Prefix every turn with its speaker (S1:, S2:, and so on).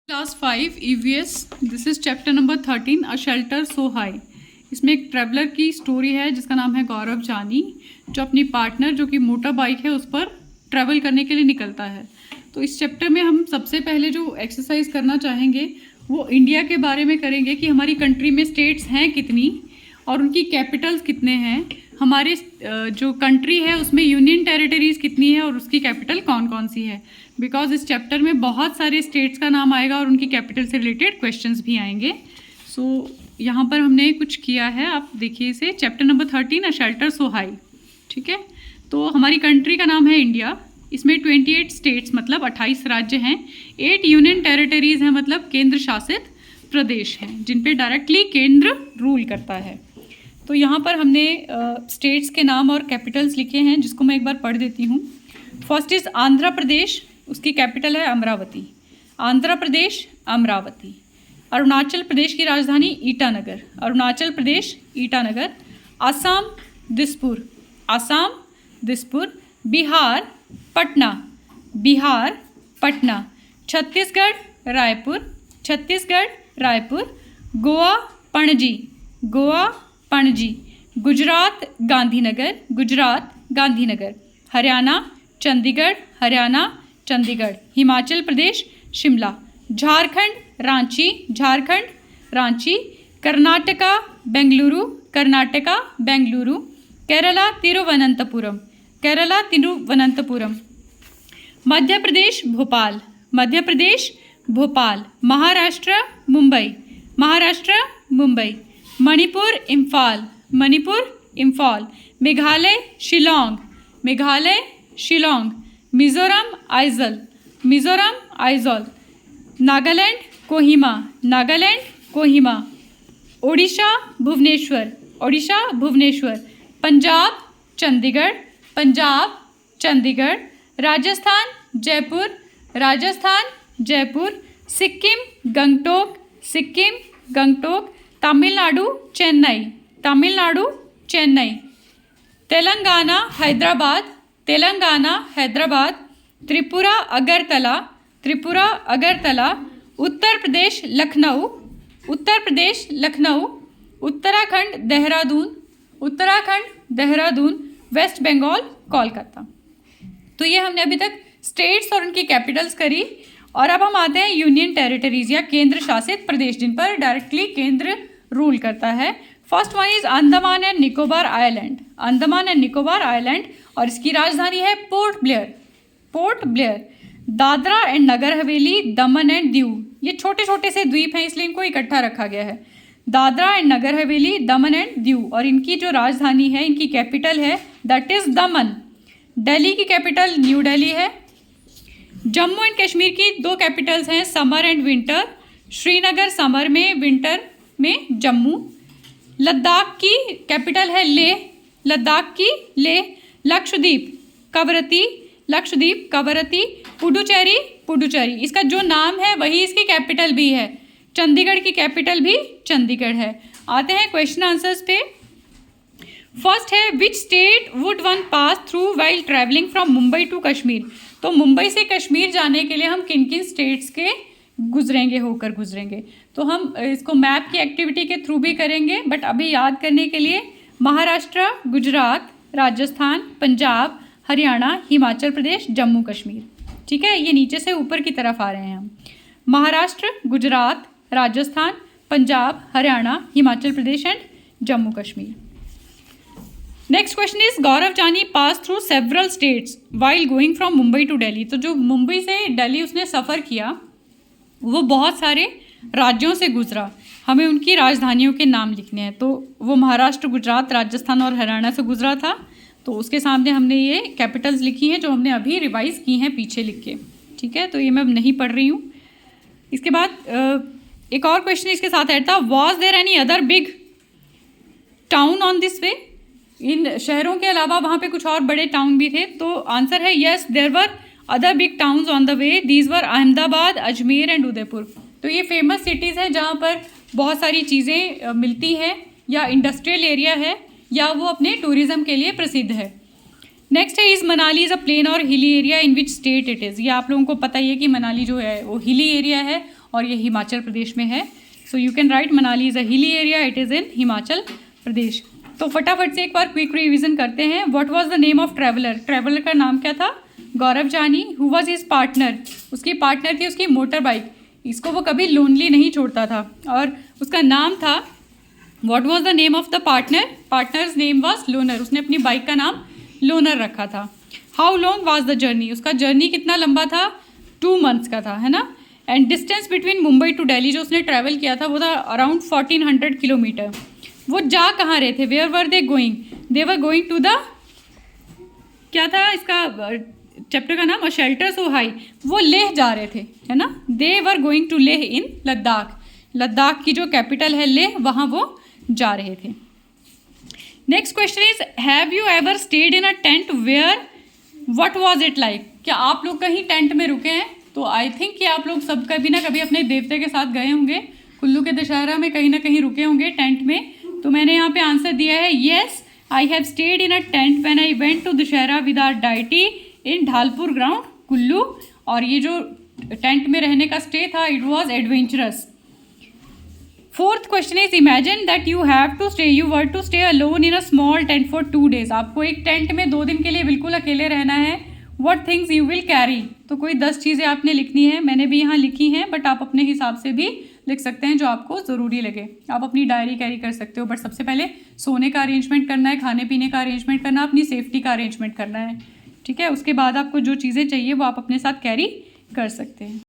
S1: Class 5 EVS। This is chapter number 13 a shelter so high. इसमें एक traveller की story है जिसका नाम है गौरव जानी, जो अपनी पार्टनर जो कि मोटर बाइक है उस पर ट्रैवल करने के लिए निकलता है। तो इस चैप्टर में हम सबसे पहले जो एक्सरसाइज करना चाहेंगे वो इंडिया के बारे में करेंगे कि हमारी कंट्री में स्टेट्स हैं कितनी और उनकी कैपिटल्स कितने हैं। हमारे जो कंट्री है उसमें यूनियन टेरिटरीज कितनी है और उसकी कैपिटल कौन कौन सी है। बिकॉज इस चैप्टर में बहुत सारे स्टेट्स का नाम आएगा और उनकी कैपिटल से रिलेटेड क्वेश्चंस भी आएंगे। सो यहाँ पर हमने कुछ किया है, आप देखिए इसे, चैप्टर नंबर 13 अ शेल्टर सो हाई। ठीक है, तो हमारी कंट्री का नाम है इंडिया। इसमें 28 स्टेट्स मतलब 28 राज्य हैं, 8 यूनियन टेरिटरीज हैं मतलब केंद्र शासित प्रदेश हैं जिन पे डायरेक्टली केंद्र रूल करता है। तो यहाँ पर हमने स्टेट्स के नाम और कैपिटल्स लिखे हैं जिसको मैं एक बार पढ़ देती हूँ। फर्स्ट इज़ आंध्र प्रदेश, उसकी कैपिटल है अमरावती। आंध्र प्रदेश अमरावती। अरुणाचल प्रदेश की राजधानी ईटानगर, अरुणाचल प्रदेश ईटानगर। असम दिसपुर, असम दिसपुर। बिहार पटना, बिहार पटना। छत्तीसगढ़ रायपुर, छत्तीसगढ़ रायपुर। गोवा पणजी, गोवा पणजी। गुजरात गांधीनगर, गुजरात गांधीनगर। हरियाणा चंडीगढ़, हरियाणा चंडीगढ़। हिमाचल प्रदेश शिमला। झारखंड रांची, झारखंड रांची। कर्नाटका बेंगलुरु, कर्नाटका बेंगलुरु। केरला तिरुवनंतपुरम, केरला तिरुवनंतपुरम। मध्य प्रदेश भोपाल, मध्य प्रदेश भोपाल। महाराष्ट्र मुंबई, महाराष्ट्र मुंबई। मणिपुर इम्फाल, मणिपुर इम्फाल। मेघालय शिलोंग, मेघालय शिलोंग। मिजोरम आइजल, मिजोरम आइजॉल। नागालैंड कोहिमा, नागालैंड कोहिमा। ओडिशा भुवनेश्वर, ओडिशा भुवनेश्वर। पंजाब चंडीगढ़, पंजाब चंडीगढ़। राजस्थान जयपुर, राजस्थान जयपुर। सिक्किम गंगटोक, सिक्किम गंगटोक। तमिलनाडु चेन्नई, तमिलनाडु चेन्नई। तेलंगाना हैदराबाद, तेलंगाना हैदराबाद। त्रिपुरा अगरतला, त्रिपुरा अगरतला। उत्तर प्रदेश लखनऊ, उत्तर प्रदेश लखनऊ। उत्तराखंड देहरादून, उत्तराखंड देहरादून। वेस्ट बंगाल कोलकाता। तो ये हमने अभी तक स्टेट्स और उनकी कैपिटल्स करी। और अब हम आते हैं यूनियन टेरिटरीज या केंद्र शासित प्रदेश जिन पर डायरेक्टली केंद्र रूल करता है। First one is Andaman and Nicobar island, Andaman and Nicobar island और इसकी राजधानी है पोर्ट ब्लेयर, पोर्ट ब्लेयर। दादरा एंड नगर हवेली, दमन एंड दीव, ये छोटे छोटे से द्वीप हैं इसलिए इनको इकट्ठा रखा गया है। Dadra and Nagar Haveli, Daman and Diu. और इनकी जो राजधानी है, इनकी कैपिटल है दैट इज दमन। दिल्ली की कैपिटल न्यू दिल्ली है। जम्मू एंड कश्मीर की दो कैपिटल्स हैं, summer and winter. Srinagar summer में, विंटर में जम्मू। लद्दाख की कैपिटल है लेह, लद्दाख की लेह। लक्षद्वीप कवरत्ती, लक्षद्वीप कवरत्ती। पुडुचेरी, पुडुचेरी, इसका जो नाम है वही इसकी कैपिटल भी है। चंडीगढ़ की कैपिटल भी चंडीगढ़ है। आते हैं क्वेश्चन आंसर्स पे। फर्स्ट है which state would one pass through while travelling from Mumbai to Kashmir. तो मुंबई से कश्मीर जाने के लिए हम किन किन स्टेट्स के गुजरेंगे, होकर गुजरेंगे। तो हम इसको मैप की एक्टिविटी के थ्रू भी करेंगे, बट अभी याद करने के लिए महाराष्ट्र, गुजरात, राजस्थान, पंजाब, हरियाणा, हिमाचल प्रदेश, जम्मू कश्मीर। ठीक है, ये नीचे से ऊपर की तरफ आ रहे हैं हम। Maharashtra, Gujarat, Rajasthan, Punjab, Haryana, Himachal Pradesh and Jammu Kashmir. Next question is Gaurav Jani pass through several states while going from Mumbai to Delhi. तो जो मुंबई से दिल्ली उसने सफ़र किया वो बहुत सारे राज्यों से गुजरा, हमें उनकी राजधानियों के नाम लिखने हैं। तो वो महाराष्ट्र, गुजरात, राजस्थान और हरियाणा से गुजरा था, तो उसके सामने हमने ये कैपिटल्स लिखी हैं जो हमने अभी रिवाइज की हैं पीछे लिख के। ठीक है, तो ये मैं अब नहीं पढ़ रही हूँ। इसके बाद एक और क्वेश्चन इसके साथ ऐड था, was there any other big town on this way. इन शहरों के अलावा वहाँ पे कुछ और बड़े टाउन भी थे। तो आंसर है yes, there were other big towns on the way, these were Ahmedabad, Ajmer and Udaipur. तो ये फेमस सिटीज़ हैं जहाँ पर बहुत सारी चीज़ें मिलती हैं, या इंडस्ट्रियल एरिया है, या वो अपने टूरिज़्म के लिए प्रसिद्ध है। नेक्स्ट है is Manali is a plain और hilly area in which state it is. ये आप लोगों को पता ही है कि मनाली जो है वो हिली एरिया है और ये हिमाचल प्रदेश में है। So you can write Manali is a hilly area, it is in Himachal Pradesh. तो फटाफट से एक बार क्विक रिविजन करते हैं। What was the name of traveller? Traveller का नाम क्या था? Gaurav Jani. Who was his partner? उसकी पार्टनर थी उसकी मोटर बाइक। इसको वो कभी लोनली नहीं छोड़ता था। और उसका नाम था, what was the name of the partner? Partner's name was loner. उसने अपनी बाइक का नाम लोनर रखा था। How long was the journey? उसका जर्नी कितना लंबा था? 2 months का था, है ना। And distance between Mumbai to Delhi जो उसने ट्रैवल किया था वो था अराउंड 1400 किलोमीटर। वो जा कहाँ रहे थे? Where were they going? They were going to the, क्या था इसका चैप्टर का नाम? A shelter so high. वो लेह जा रहे थे, है ना। They were going to Leh in Ladakh. Ladakh की जो कैपिटल है लेह, वहाँ वो जा रहे थे। Next question is, have you ever stayed in a tent where, what was it like? क्या आप लोग कहीं टेंट में रुके हैं? तो आई थिंक कि आप लोग सब कभी ना कभी अपने देवते के साथ गए होंगे। कुल्लू के दशहरा में कहीं ना कहीं रुके होंगे टेंट में। तो मैंने यहाँ पे आंसर दिया है, yes I have stayed in a tent when I went to Dussehra with our deity in Dhalpur ground Kullu. और ये जो टेंट में रहने का स्टे था, it was adventurous. Fourth question is, imagine that you were to stay alone in a small tent for 2 days। आपको एक tent में 2 दिन के लिए बिल्कुल अकेले रहना है। What things you will carry? तो कोई 10 चीज़ें आपने लिखनी है। मैंने भी यहाँ लिखी हैं, बट आप अपने हिसाब से भी लिख सकते हैं जो आपको ज़रूरी लगे। आप अपनी डायरी कैरी कर सकते हो, बट सबसे पहले सोने का अरेंजमेंट करना है, खाने पीने का अरेंजमेंट करना, अपनी सेफ्टी का अरेंजमेंट करना है, ठीक है। उसके बाद आपको जो चीज़ें चाहिए वो आप अपने साथ कैरी कर सकते हैं।